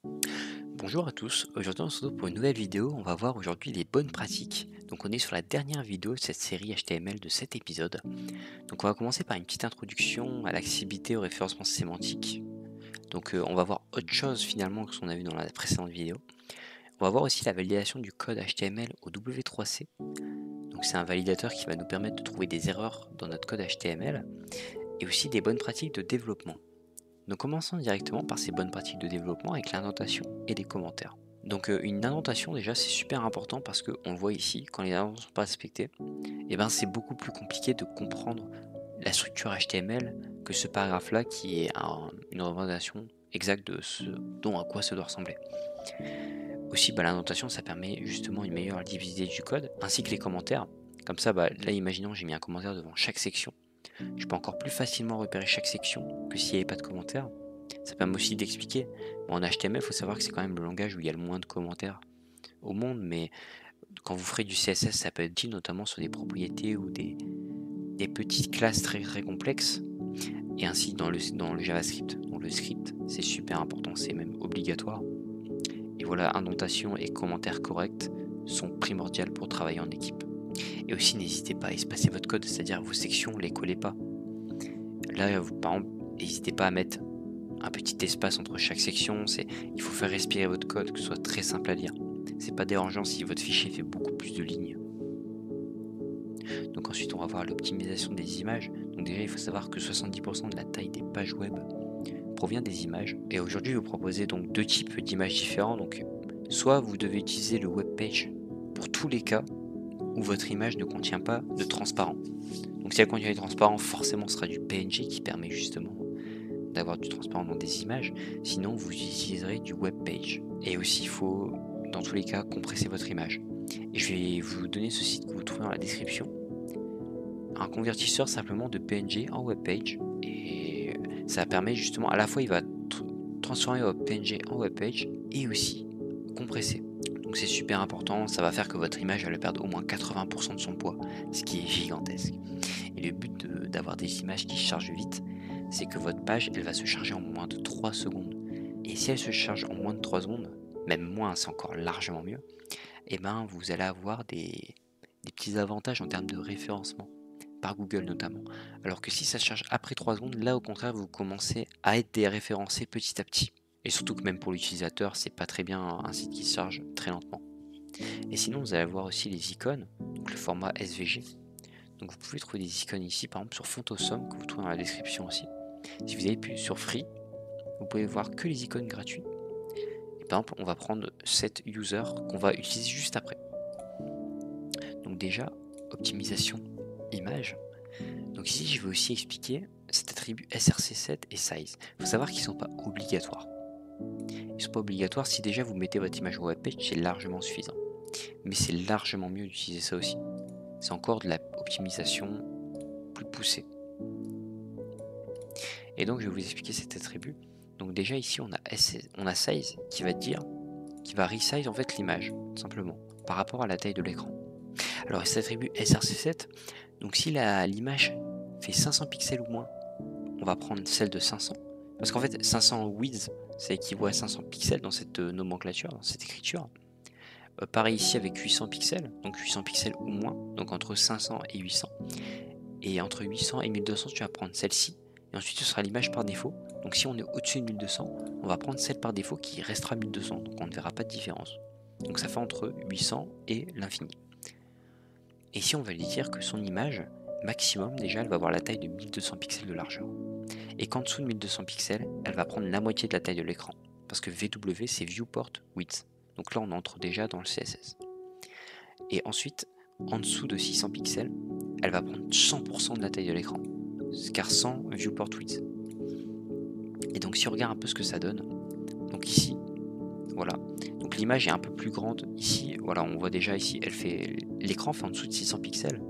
Bonjour à tous, aujourd'hui on se retrouve pour une nouvelle vidéo, on va voir aujourd'hui les bonnes pratiques. Donc on est sur la dernière vidéo de cette série HTML de 7 épisodes. Donc on va commencer par une petite introduction à l'accessibilité au référencement sémantique. Donc on va voir autre chose finalement que ce qu'on a vu dans la précédente vidéo. On va voir aussi la validation du code HTML au W3C. Donc c'est un validateur qui va nous permettre de trouver des erreurs dans notre code HTML et aussi des bonnes pratiques de développement. Donc commençons directement par ces bonnes pratiques de développement avec l'indentation et les commentaires. Donc une indentation déjà c'est super important parce qu'on le voit ici, quand les indentations ne sont pas respectées, et ben c'est beaucoup plus compliqué de comprendre la structure HTML que ce paragraphe là qui est une représentation exacte de ce dont à quoi ça doit ressembler. Aussi l'indentation ça permet justement une meilleure lisibilité du code ainsi que les commentaires. Comme ça là imaginons j'ai mis un commentaire devant chaque section. Je peux encore plus facilement repérer chaque section que s'il n'y avait pas de commentaires. Ça permet aussi d'expliquer. Bon, en HTML, il faut savoir que c'est quand même le langage où il y a le moins de commentaires au monde, mais quand vous ferez du CSS, ça peut être utile, notamment sur des propriétés ou des petites classes très très complexes, et ainsi dans le JavaScript. Donc le script, c'est super important, c'est même obligatoire. Et voilà, indentation et commentaires corrects sont primordiales pour travailler en équipe. Et aussi, n'hésitez pas à espacer votre code, c'est-à-dire vos sections, les collez pas. Là, par exemple, n'hésitez pas à mettre un petit espace entre chaque section, il faut faire respirer votre code, que ce soit très simple à lire. C'est pas dérangeant si votre fichier fait beaucoup plus de lignes. Donc ensuite on va voir l'optimisation des images. Donc déjà il faut savoir que 70% de la taille des pages web provient des images. Et aujourd'hui je vais vous proposer donc deux types d'images différents. Donc soit vous devez utiliser le web page pour tous les cas où votre image ne contient pas de transparent. Donc si elle contient du transparent, forcément ce sera du PNG qui permet justement d'avoir du transparent dans des images, sinon vous utiliserez du web page. Et aussi il faut dans tous les cas compresser votre image. Et je vais vous donner ce site que vous trouvez dans la description, un convertisseur simplement de PNG en web page, et ça permet justement à la fois il va transformer votre PNG en web page et aussi compresser. Donc c'est super important, ça va faire que votre image elle perde au moins 80% de son poids, ce qui est gigantesque. Et le but d'avoir des images qui chargent vite, c'est que votre page, elle va se charger en moins de 3 secondes. Et si elle se charge en moins de 3 secondes, même moins, c'est encore largement mieux, et ben vous allez avoir des petits avantages en termes de référencement, par Google notamment. Alors que si ça se charge après 3 secondes, là au contraire, vous commencez à être déréférencé petit à petit. Et surtout que même pour l'utilisateur, c'est pas très bien un site qui se charge très lentement. Et sinon, vous allez avoir aussi les icônes, donc le format SVG. Donc vous pouvez trouver des icônes ici, par exemple sur Fontosum, que vous trouvez dans la description aussi. Si vous appuyez sur Free, vous pouvez voir que les icônes gratuites. Et par exemple, on va prendre cet user qu'on va utiliser juste après. Donc déjà, optimisation image. Donc ici, je vais aussi expliquer cet attribut src7 et size. Il faut savoir qu'ils ne sont pas obligatoires. Ils ne sont pas obligatoires si déjà vous mettez votre image au webpage, c'est largement suffisant. Mais c'est largement mieux d'utiliser ça aussi. C'est encore de l'optimisation plus poussée. Et donc je vais vous expliquer cet attribut. Donc déjà ici on a size qui va resize en fait l'image, tout simplement, par rapport à la taille de l'écran. Alors cet attribut src7, donc si l'image fait 500 pixels ou moins, on va prendre celle de 500. Parce qu'en fait 500 width, ça équivaut à 500 pixels dans cette nomenclature, dans cette écriture. Pareil ici avec 800 pixels, donc 800 pixels ou moins, donc entre 500 et 800. Et entre 800 et 1200, tu vas prendre celle-ci. Et ensuite, ce sera l'image par défaut. Donc si on est au-dessus de 1200, on va prendre celle par défaut qui restera 1200. Donc on ne verra pas de différence. Donc ça fait entre 800 et l'infini. Et si on va lui dire que son image, maximum, déjà, elle va avoir la taille de 1200 pixels de largeur. Et qu'en dessous de 1200 pixels, elle va prendre la moitié de la taille de l'écran. Parce que VW, c'est Viewport Width. Donc là, on entre déjà dans le CSS. Et ensuite, en dessous de 600 pixels, elle va prendre 100% de la taille de l'écran, car sans viewport width. Et donc si on regarde un peu ce que ça donne, donc ici, voilà, donc l'image est un peu plus grande ici, voilà, on voit déjà ici, l'écran fait en dessous de 600 pixels,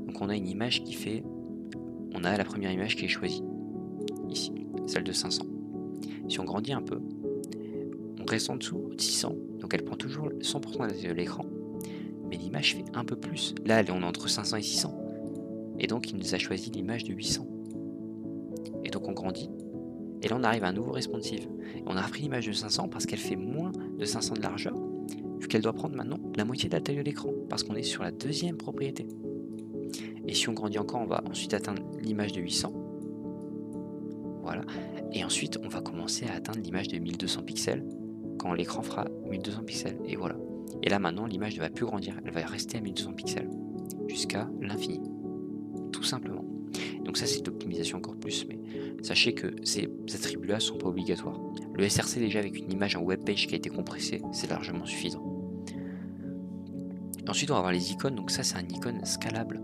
donc on a une image qui fait, on a la première image qui est choisie, ici, celle de 500. Si on grandit un peu, on reste en dessous de 600, donc elle prend toujours 100% de la taille de l'écran, mais l'image fait un peu plus, là on est entre 500 et 600, et donc il nous a choisi l'image de 800. Et donc on grandit, Et là on arrive à un nouveau responsive. Et on a repris l'image de 500 parce qu'elle fait moins de 500 de largeur, vu qu'elle doit prendre maintenant la moitié de la taille de l'écran, parce qu'on est sur la deuxième propriété. Et si on grandit encore, on va ensuite atteindre l'image de 800. Voilà. Et ensuite, on va commencer à atteindre l'image de 1200 pixels quand l'écran fera 1200 pixels. Et voilà. Et là maintenant, l'image ne va plus grandir, elle va rester à 1200 pixels jusqu'à l'infini. Tout simplement. Donc ça, c'est l'optimisation encore plus, mais sachez que ces attributs-là ne sont pas obligatoires. Le SRC déjà avec une image en webpage qui a été compressée, c'est largement suffisant. Ensuite, on va avoir les icônes. Donc ça, c'est un icône scalable.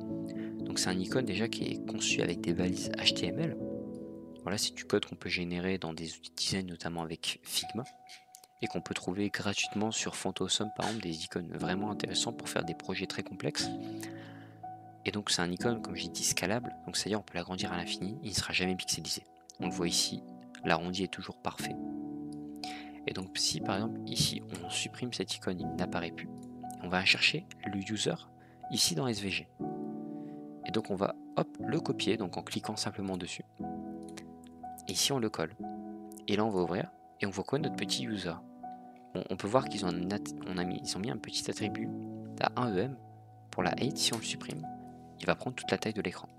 Donc c'est un icône déjà qui est conçu avec des balises HTML. Voilà, c'est du code qu'on peut générer dans des outils de design, notamment avec Figma, et qu'on peut trouver gratuitement sur Phantosum, par exemple, des icônes vraiment intéressants pour faire des projets très complexes. Et donc c'est un icône, comme j'ai dit, scalable, donc c'est-à-dire on peut l'agrandir à l'infini, il ne sera jamais pixelisé. On le voit ici, l'arrondi est toujours parfait. Et donc si par exemple ici on supprime cette icône, il n'apparaît plus, on va chercher le user ici dans SVG. Et donc on va hop le copier, donc en cliquant simplement dessus. Et ici on le colle. Et là on va ouvrir et on voit quoi, notre petit user. Bon, on peut voir qu'ils ont, ils ont mis un petit attribut à 1 EM pour la height. Si on le supprime, il va prendre toute la taille de l'écran.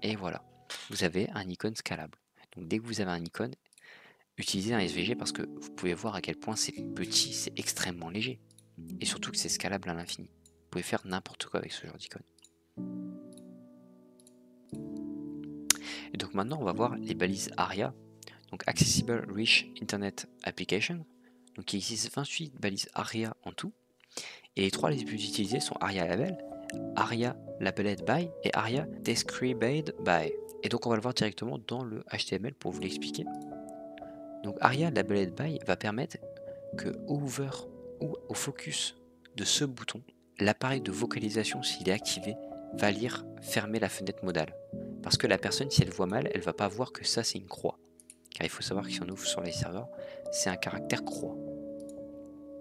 Et voilà, vous avez un icône scalable. Donc dès que vous avez un icône, utilisez un SVG parce que vous pouvez voir à quel point c'est petit, c'est extrêmement léger. Et surtout que c'est scalable à l'infini. Vous pouvez faire n'importe quoi avec ce genre d'icône. Et donc maintenant on va voir les balises ARIA, donc Accessible Rich Internet Application. Donc il existe 28 balises ARIA en tout, et les trois les plus utilisées sont ARIA Label, ARIA Labeled By et ARIA Described By. Et donc on va le voir directement dans le HTML pour vous l'expliquer. Donc ARIA Labeled By va permettre que au hover ou au focus de ce bouton, l'appareil de vocalisation, s'il est activé, va lire fermer la fenêtre modale. Parce que la personne, si elle voit mal, elle va pas voir que ça c'est une croix. Car il faut savoir que si on ouvre sur les serveurs, c'est un caractère croix.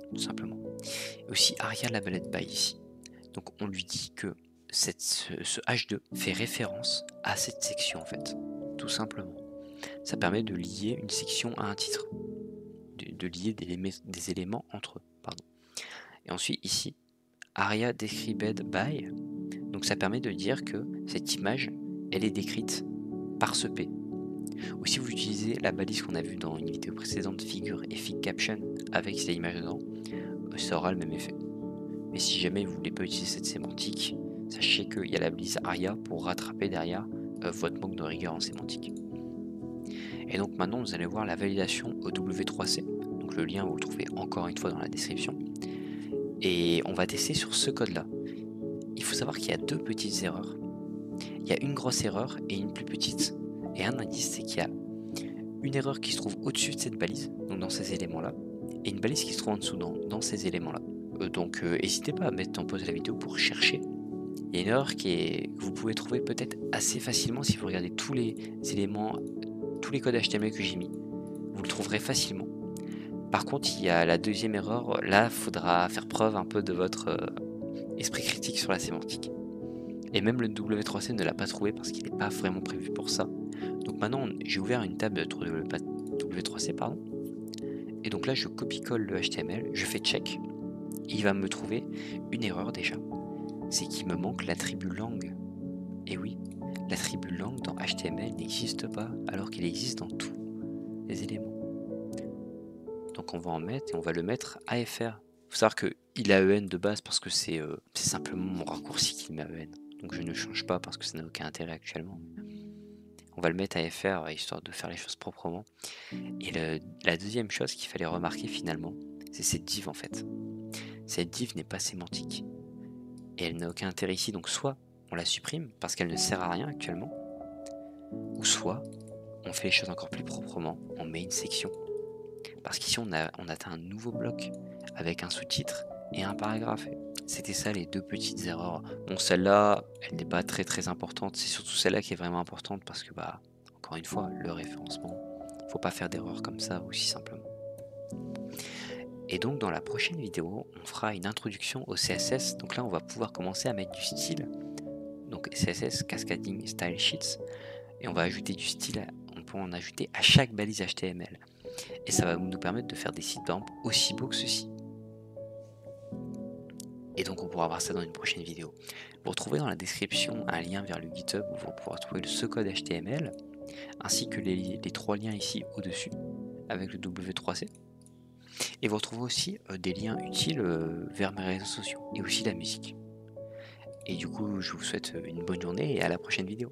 Tout simplement. Et aussi ARIA Labeled By ici. Donc on lui dit que ce H2 fait référence à cette section en fait. Tout simplement. Ça permet de lier une section à un titre. De lier des éléments entre eux. Pardon. Et ensuite ici, ARIA Described By. Donc ça permet de dire que cette image, elle est décrite par ce P. Ou si vous utilisez la balise qu'on a vue dans une vidéo précédente, figure et fig caption avec ces images dedans, ça aura le même effet. Mais si jamais vous ne voulez pas utiliser cette sémantique, sachez qu'il y a la balise ARIA pour rattraper derrière votre manque de rigueur en sémantique. Et donc maintenant vous allez voir la validation au W3C, donc le lien vous le trouvez encore une fois dans la description. Et on va tester sur ce code là. Il faut savoir qu'il y a deux petites erreurs. Il y a une grosse erreur et une plus petite. Et un indice, c'est qu'il y a une erreur qui se trouve au-dessus de cette balise, donc dans ces éléments-là, et une balise qui se trouve en dessous dans ces éléments-là. Donc n'hésitez pas à mettre en pause la vidéo pour chercher. Il y a une erreur que vous pouvez trouver peut-être assez facilement si vous regardez tous les éléments, tous les codes HTML que j'ai mis. Vous le trouverez facilement. Par contre, il y a la deuxième erreur, là, il faudra faire preuve un peu de votre esprit critique sur la sémantique. Et même le W3C ne l'a pas trouvé parce qu'il n'est pas vraiment prévu pour ça. Donc maintenant, j'ai ouvert une table de W3C, pardon. Et donc là, je copie-colle le HTML, je fais check. Et il va me trouver une erreur déjà. C'est qu'il me manque l'attribut langue. Et oui, l'attribut langue dans HTML n'existe pas, alors qu'il existe dans tous les éléments. Donc on va en mettre et on va le mettre AFR. Il faut savoir qu'il a EN de base parce que c'est simplement mon raccourci qui met EN. Donc je ne change pas parce que ça n'a aucun intérêt actuellement. On va le mettre AFR histoire de faire les choses proprement. Et la deuxième chose qu'il fallait remarquer finalement, c'est cette div en fait. Cette div n'est pas sémantique. Et elle n'a aucun intérêt ici. Donc soit on la supprime parce qu'elle ne sert à rien actuellement. Ou soit on fait les choses encore plus proprement. On met une section. Parce qu'ici on atteint un nouveau bloc avec un sous-titre et un paragraphe. C'était ça les deux petites erreurs. Bon, celle-là, elle n'est pas très importante. C'est surtout celle-là qui est vraiment importante parce que, bah, encore une fois, le référencement, il ne faut pas faire d'erreurs comme ça aussi simplement. Et donc dans la prochaine vidéo, on fera une introduction au CSS. Donc là, on va pouvoir commencer à mettre du style. Donc CSS, Cascading Style Sheets. Et on va ajouter du style. On pourrons en ajouter à chaque balise HTML. Et ça va nous permettre de faire des sites par exemple aussi beaux que ceci. Et donc on pourra voir ça dans une prochaine vidéo. Vous retrouvez dans la description un lien vers le GitHub où vous allez pouvoir trouver ce code HTML, ainsi que les 3 liens ici au-dessus, avec le W3C. Et vous retrouvez aussi des liens utiles vers mes réseaux sociaux, et aussi la musique. Et du coup, je vous souhaite une bonne journée et à la prochaine vidéo.